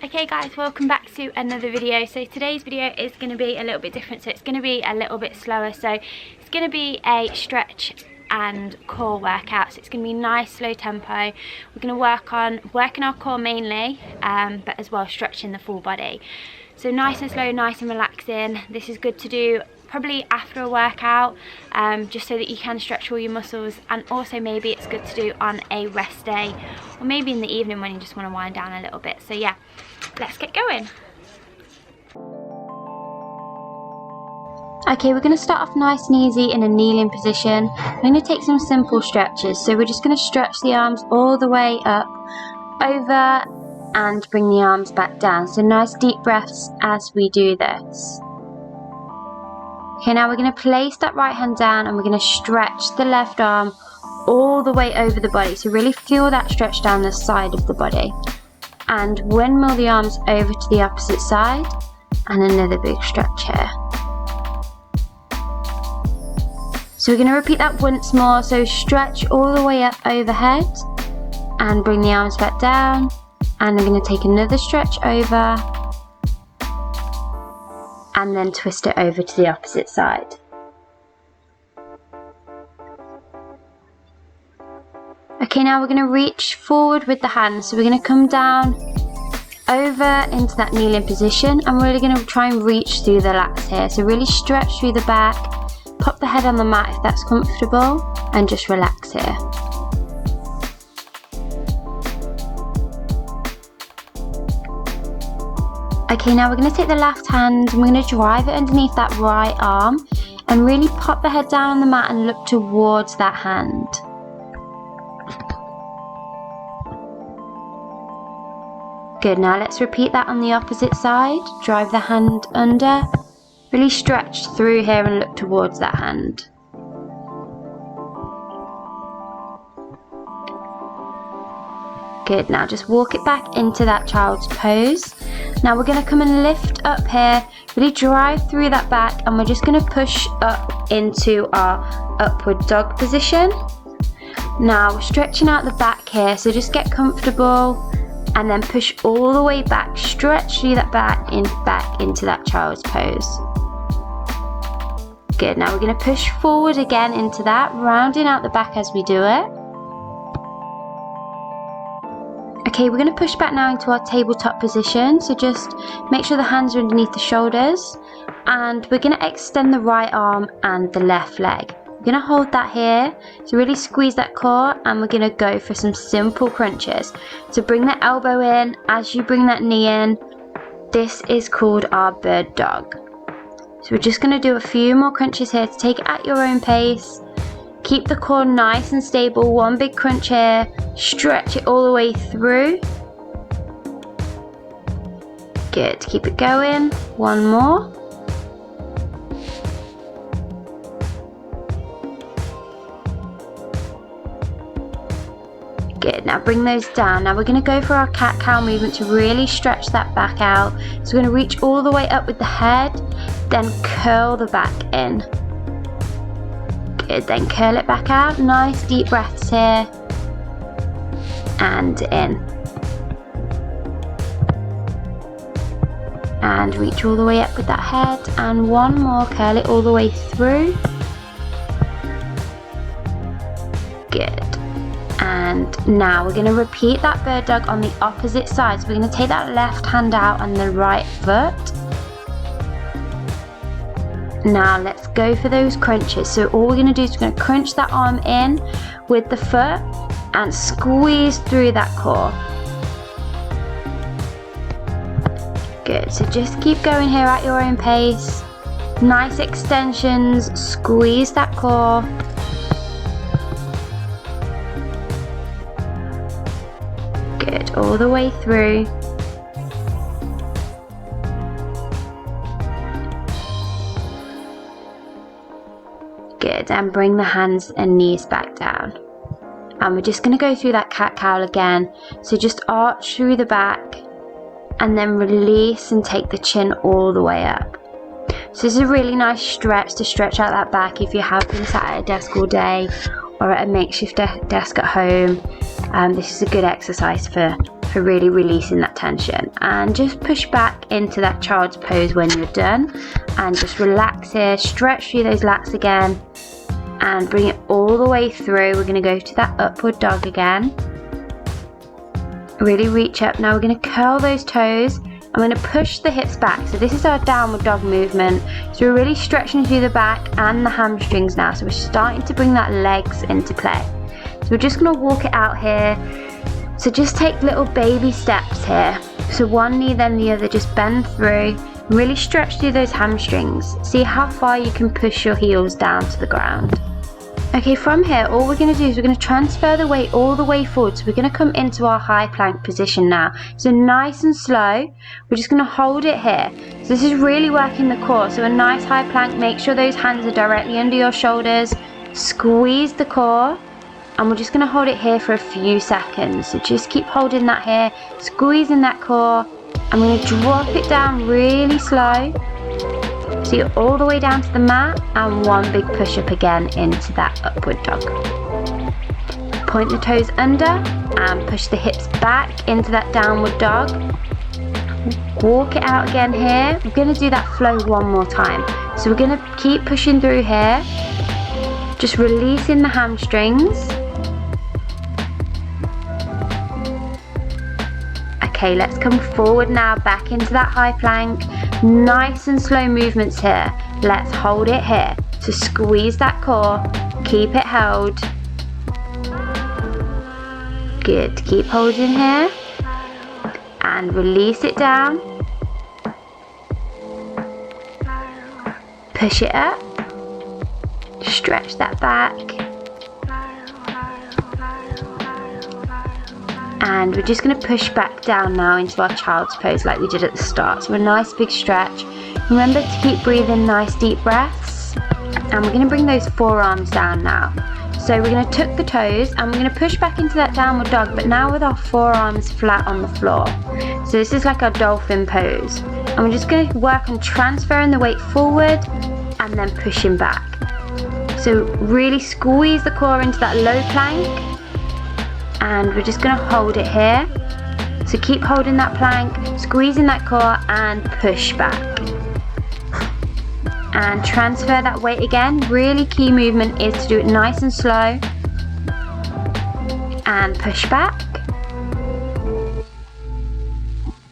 Okay guys, welcome back to another video. So today's video is going to be a little bit different, so it's going to be a little bit slower. So it's going to be a stretch and core workout, so it's going to be nice slow tempo. We're going to work on working our core mainly, but as well stretching the full body. So nice and slow, nice and relaxing. This is good to do probably after a workout, just so that you can stretch all your muscles, and also maybe it's good to do on a rest day, or maybe in the evening when you just want to wind down a little bit. So yeah, let's get going. Okay, we're going to start off nice and easy in a kneeling position. I'm going to take some simple stretches. So we're just going to stretch the arms all the way up, over, and bring the arms back down. So nice deep breaths as we do this. Okay, now we're going to place that right hand down and we're going to stretch the left arm all the way over the body. So really feel that stretch down the side of the body. And windmill the arms over to the opposite side, and another big stretch here. So we're going to repeat that once more. So stretch all the way up overhead and bring the arms back down, and I'm going to take another stretch over and then twist it over to the opposite side. Okay, now we're going to reach forward with the hands. So we're going to come down over into that kneeling position, and we're really going to try and reach through the lats here. So really stretch through the back, pop the head on the mat if that's comfortable, and just relax here. Okay, now we're going to take the left hand and we're going to drive it underneath that right arm and really pop the head down on the mat and look towards that hand. Good, now let's repeat that on the opposite side. Drive the hand under, really stretch through here and look towards that hand. Good, now just walk it back into that child's pose. Now we're going to come and lift up here, really drive through that back, and we're just going to push up into our upward dog position. Now we're stretching out the back here, so just get comfortable and then push all the way back, stretch through that back into that child's pose. Good, now we're going to push forward again into that, rounding out the back as we do it. Okay, we're going to push back now into our tabletop position, so just make sure the hands are underneath the shoulders, and we're going to extend the right arm and the left leg. We're going to hold that here, so really squeeze that core, and we're going to go for some simple crunches. So bring the elbow in as you bring that knee in. This is called our bird dog. So we're just going to do a few more crunches here to take it at your own pace. Keep the core nice and stable, one big crunch here, stretch it all the way through. Good, keep it going, one more. Good, now bring those down. Now we're going to go for our cat-cow movement to really stretch that back out. So we're going to reach all the way up with the head, then curl the back in. Good, then curl it back out, nice deep breaths here, and in. And reach all the way up with that head, and one more, curl it all the way through. Good. And now we're going to repeat that bird dog on the opposite side. So we're going to take that left hand out on the right foot. Now let's go for those crunches. So all we're going to do is we're going to crunch that arm in with the foot and squeeze through that core. Good, so just keep going here at your own pace. Nice extensions, squeeze that core. Good, all the way through. Good, and bring the hands and knees back down. And we're just going to go through that cat-cow again. So just arch through the back and then release and take the chin all the way up. So this is a really nice stretch to stretch out that back if you have been sat at a desk all day or at a makeshift desk at home. This is a good exercise for for really releasing that tension. And just push back into that child's pose when you're done, and just relax here, stretch through those lats again, and bring it all the way through. We're going to go to that upward dog again. Really reach up. Now we're going to curl those toes. I'm going to push the hips back. So this is our downward dog movement. So we're really stretching through the back and the hamstrings now. So we're starting to bring that legs into play. So we're just going to walk it out here. So just take little baby steps here. So one knee then the other, just bend through. Really stretch through those hamstrings. See how far you can push your heels down to the ground. Okay, from here, all we're going to do is we're going to transfer the weight all the way forward. So we're going to come into our high plank position now. So nice and slow, we're just going to hold it here. So this is really working the core. So a nice high plank, make sure those hands are directly under your shoulders. Squeeze the core, and we're just going to hold it here for a few seconds. So just keep holding that here, squeezing that core. I'm going to drop it down really slow. So you're all the way down to the mat, and one big push up again into that upward dog. Point the toes under and push the hips back into that downward dog. Walk it out again here. We're going to do that flow one more time. So we're going to keep pushing through here, just releasing the hamstrings. Okay, let's come forward now, back into that high plank. Nice and slow movements here. Let's hold it here. So squeeze that core, keep it held. Good, keep holding here. And release it down. Push it up. Stretch that back. And we're just going to push back down now into our child's pose like we did at the start. So a nice big stretch. Remember to keep breathing nice deep breaths. And we're going to bring those forearms down now. So we're going to tuck the toes and we're going to push back into that downward dog, but now with our forearms flat on the floor. So this is like our dolphin pose. And we're just going to work on transferring the weight forward and then pushing back. So really squeeze the core into that low plank. And we're just going to hold it here. So keep holding that plank, squeezing that core, and push back. And transfer that weight again. Really key movement is to do it nice and slow. And push back.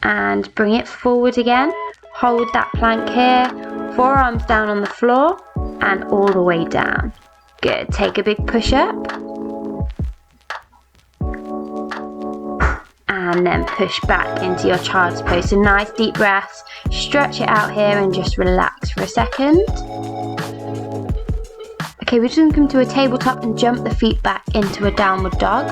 And bring it forward again. Hold that plank here. Forearms down on the floor and all the way down. Good. Take a big push up. And then push back into your child's pose. So nice deep breaths, stretch it out here and just relax for a second. Okay, we're just going to come to a tabletop and jump the feet back into a downward dog.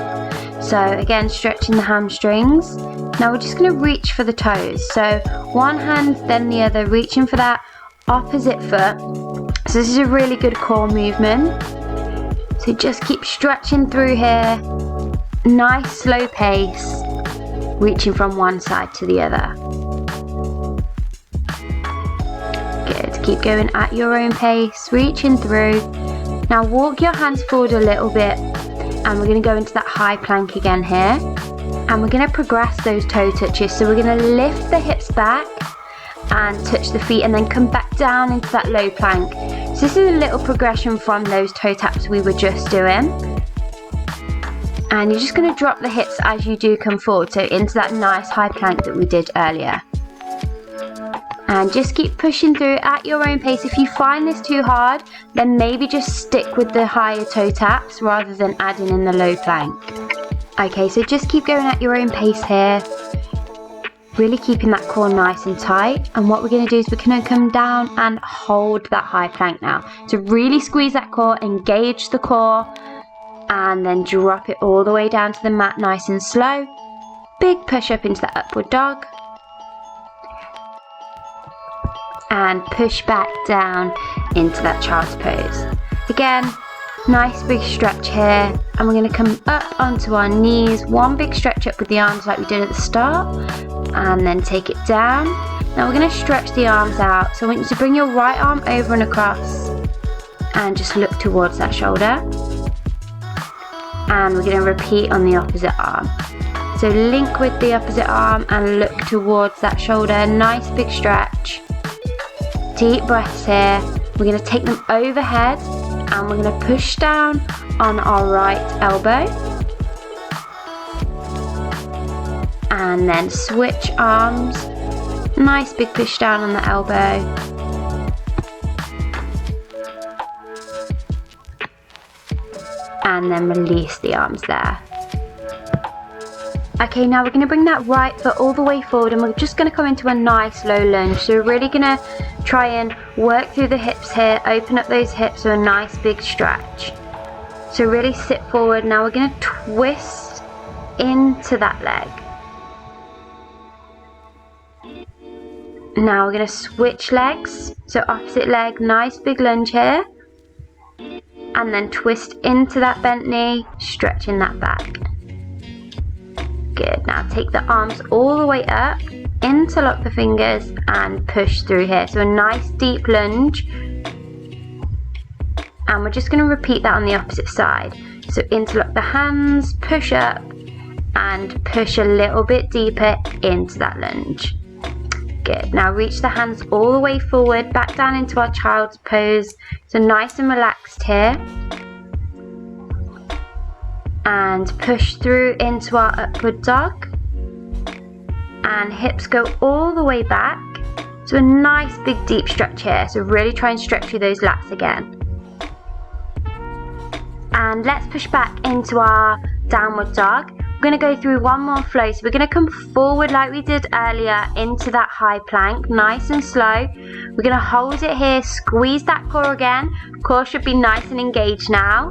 So again, stretching the hamstrings. Now we're just going to reach for the toes. So one hand, then the other, reaching for that opposite foot. So this is a really good core movement. So just keep stretching through here. Nice slow pace. Reaching from one side to the other. Good, keep going at your own pace, reaching through. Now walk your hands forward a little bit and we're going to go into that high plank again here. And we're going to progress those toe touches. So we're going to lift the hips back and touch the feet and then come back down into that low plank. So this is a little progression from those toe taps we were just doing. And you're just going to drop the hips as you do come forward, so into that nice high plank that we did earlier. And just keep pushing through at your own pace. If you find this too hard, then maybe just stick with the higher toe taps rather than adding in the low plank. Okay, so just keep going at your own pace here. Really keeping that core nice and tight. And what we're going to do is we're going to come down and hold that high plank now. So really squeeze that core, engage the core. And then drop it all the way down to the mat nice and slow. Big push up into the upward dog. And push back down into that child's pose. Again, nice big stretch here. And we're going to come up onto our knees. One big stretch up with the arms like we did at the start. And then take it down. Now we're going to stretch the arms out. So I want you to bring your right arm over and across. And just look towards that shoulder. And we're going to repeat on the opposite arm. So link with the opposite arm and look towards that shoulder. Nice big stretch. Deep breaths here. We're going to take them overhead and we're going to push down on our right elbow. And then switch arms. Nice big push down on the elbow. And then release the arms there. Okay, now we're going to bring that right foot all the way forward and we're just going to come into a nice low lunge. So we're really going to try and work through the hips here, open up those hips with a nice big stretch. So really sit forward. Now we're going to twist into that leg. Now we're going to switch legs. So opposite leg, nice big lunge here. And then twist into that bent knee, stretching that back. Good. Now take the arms all the way up, interlock the fingers and push through here. So a nice deep lunge. And we're just going to repeat that on the opposite side. So interlock the hands, push up and push a little bit deeper into that lunge. Good. Now reach the hands all the way forward, back down into our child's pose. So nice and relaxed here. And push through into our upward dog. And hips go all the way back. So a nice big deep stretch here. So really try and stretch through those lats again. And let's push back into our downward dog. We're going to go through one more flow. So we're going to come forward like we did earlier into that high plank, nice and slow. We're going to hold it here, squeeze that core again. Core should be nice and engaged now.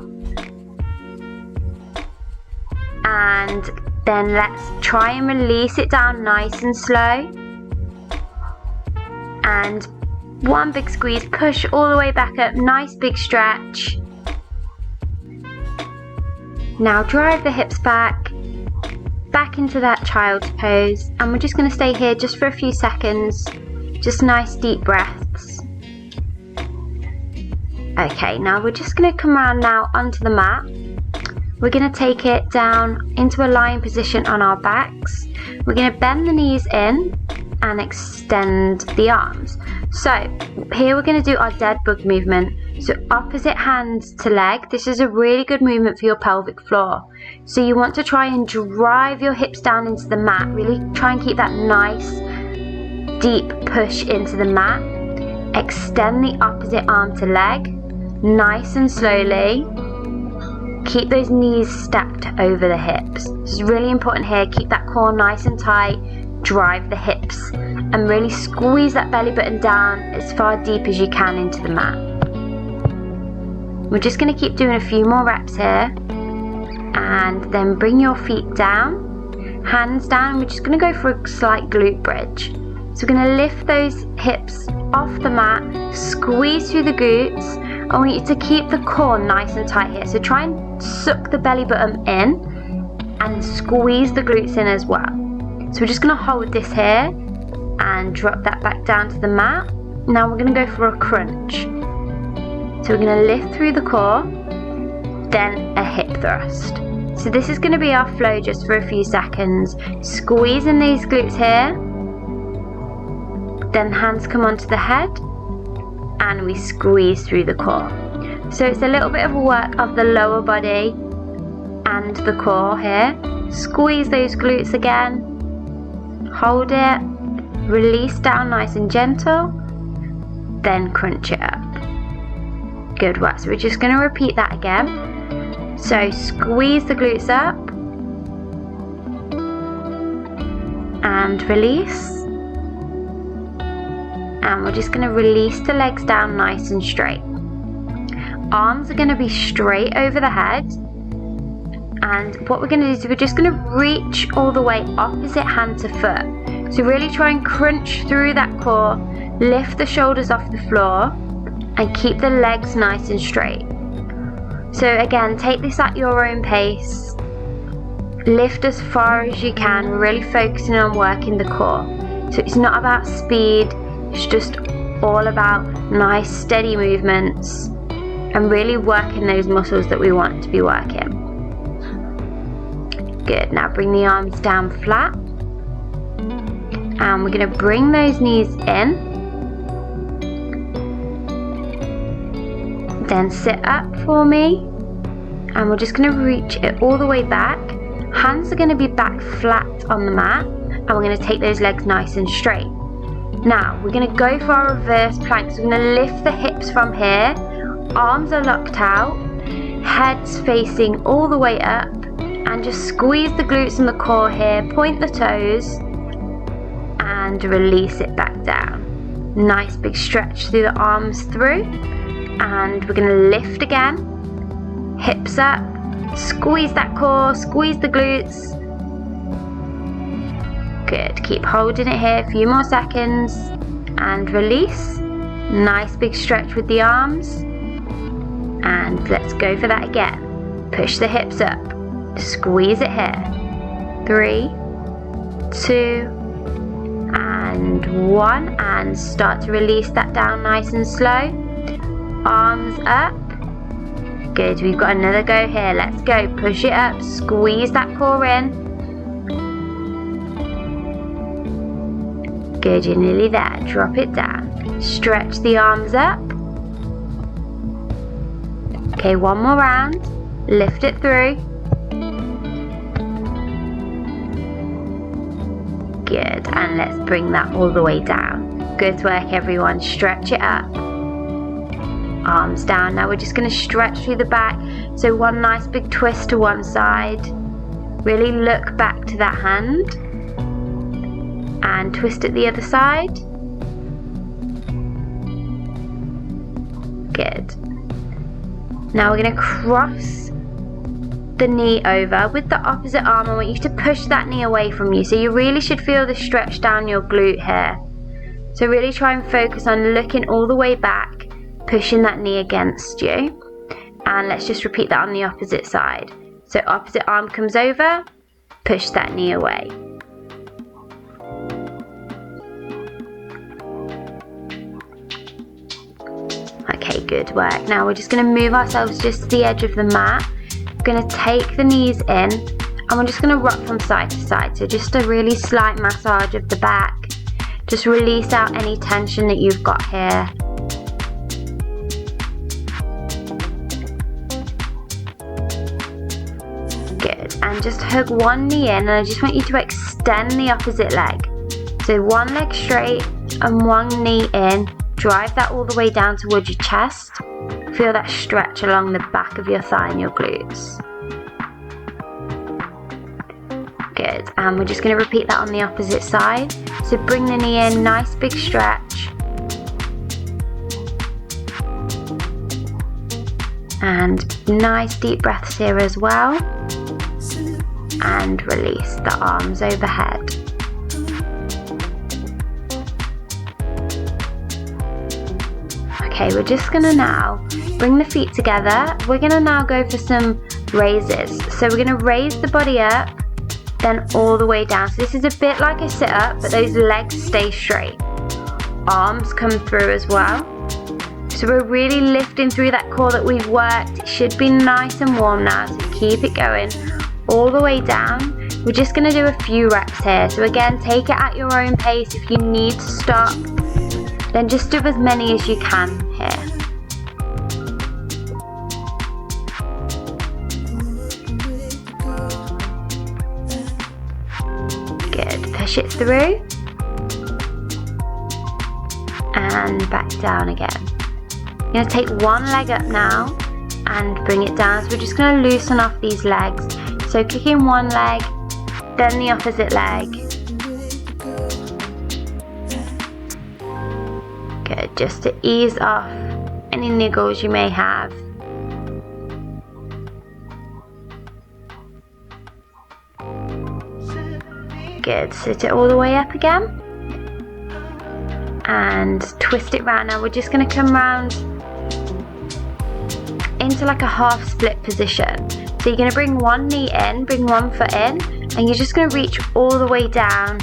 And then let's try and release it down nice and slow. And one big squeeze, push all the way back up, nice big stretch. Now drive the hips back into that child's pose. And we're just going to stay here just for a few seconds. Just nice deep breaths. Okay, now we're just going to come around now onto the mat. We're going to take it down into a lying position on our backs. We're going to bend the knees in and extend the arms. So here we're going to do our dead bug movement. So opposite hands to leg. This is a really good movement for your pelvic floor. So you want to try and drive your hips down into the mat. Really try and keep that nice deep push into the mat. Extend the opposite arm to leg. Nice and slowly. Keep those knees stacked over the hips. This is really important here. Keep that core nice and tight. Drive the hips and really squeeze that belly button down as far deep as you can into the mat. We're just going to keep doing a few more reps here. And then bring your feet down, hands down. We're just going to go for a slight glute bridge. So we're going to lift those hips off the mat, squeeze through the glutes. I want you to keep the core nice and tight here. So try and suck the belly button in and squeeze the glutes in as well. So we're just going to hold this here and drop that back down to the mat. Now we're going to go for a crunch. So we're going to lift through the core, then a hip thrust. So this is going to be our flow just for a few seconds. Squeezing these glutes here. Then hands come onto the head and we squeeze through the core. So it's a little bit of a work of the lower body and the core here. Squeeze those glutes again. Hold it. Release down nice and gentle. Then crunch it up. Good work. So we're just going to repeat that again. So squeeze the glutes up. And release. And we're just going to release the legs down nice and straight. Arms are going to be straight over the head. And what we're going to do is we're just going to reach all the way opposite hand to foot. So really try and crunch through that core. Lift the shoulders off the floor. And keep the legs nice and straight. So again, take this at your own pace. Lift as far as you can. We're really focusing on working the core. So it's not about speed. It's just all about nice steady movements and really working those muscles that we want to be working. Good, now bring the arms down flat. And we're going to bring those knees in. Then sit up for me. And we're just going to reach it all the way back. Hands are going to be back flat on the mat. And we're going to take those legs nice and straight. Now, we're going to go for our reverse plank. So we're going to lift the hips from here. Arms are locked out. Head's facing all the way up. And just squeeze the glutes and the core here. Point the toes. And release it back down. Nice big stretch through the arms through. And we're going to lift again. Hips up. Squeeze that core. Squeeze the glutes. Good. Keep holding it here a few more seconds. And release. Nice big stretch with the arms. And let's go for that again. Push the hips up. Squeeze it here. 3, 2, and 1. And start to release that down nice and slow. Arms up. Good. We've got another go here. Let's go. Push it up. Squeeze that core in. Good. You're nearly there. Drop it down. Stretch the arms up. Okay, one more round. Lift it through. Good, and let's bring that all the way down. Good work, everyone. Stretch it up. Arms down. Now we're just going to stretch through the back. So one nice big twist to one side. Really look back to that hand. And twist it the other side. Good. Now we're going to cross the knee over with the opposite arm. I want you to push that knee away from you. So you really should feel the stretch down your glute here. So really try and focus on looking all the way back, pushing that knee against you. And let's just repeat that on the opposite side. So opposite arm comes over, push that knee away. Okay, good work. Now we're just going to move ourselves just to the edge of the mat. We're going to take the knees in and we're just going to rock from side to side. So just a really slight massage of the back. Just release out any tension that you've got here. Good. And just hug one knee in and I just want you to extend the opposite leg. So one leg straight and one knee in. Drive that all the way down towards your chest. Feel that stretch along the back of your thigh and your glutes. Good, and we're just going to repeat that on the opposite side. So bring the knee in, nice big stretch. And nice deep breaths here as well. And release the arms overhead. Okay, we're just going to now bring the feet together. We're going to now go for some raises. So we're going to raise the body up, then all the way down. So this is a bit like a sit-up, but those legs stay straight. Arms come through as well. So we're really lifting through that core that we've worked. It should be nice and warm now, so keep it going all the way down. We're just going to do a few reps here. So again, take it at your own pace. If you need to stop, then just do as many as you can here. Good, push it through. And back down again. You're going to take one leg up now and bring it down. So we're just going to loosen off these legs. So kicking one leg, then the opposite leg. Good, just to ease off any niggles you may have. Good, sit it all the way up again. And twist it round. Now we're just going to come round into like a half split position. So you're going to bring one knee in, bring one foot in, and you're just going to reach all the way down.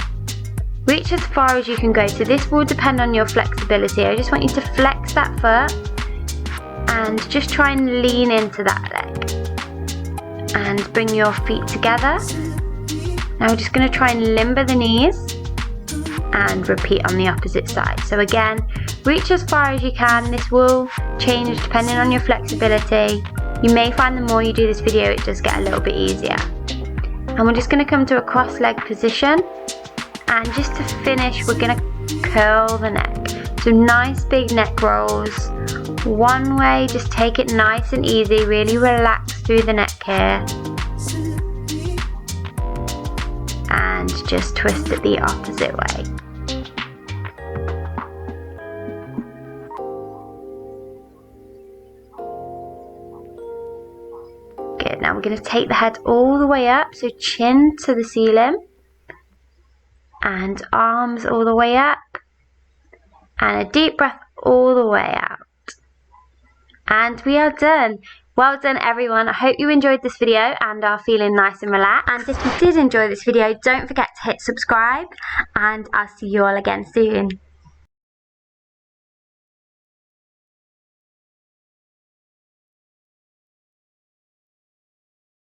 Reach as far as you can go. So this will depend on your flexibility. I just want you to flex that foot and just try and lean into that leg. And bring your feet together Now we're just going to try and limber the knees and repeat on the opposite side. So again, reach as far as you can. This will change depending on your flexibility. You may find the more you do this video, it does get a little bit easier. And we're just going to come to a cross leg position. And just to finish, we're going to curl the neck. So nice big neck rolls. One way, just take it nice and easy. Really relax through the neck here. And just twist it the opposite way. Good, now we're going to take the head all the way up, so chin to the ceiling. And arms all the way up. And a deep breath all the way out. And we are done. Well done everyone. I hope you enjoyed this video and are feeling nice and relaxed. And if you did enjoy this video, don't forget to hit subscribe, and I'll see you all again soon.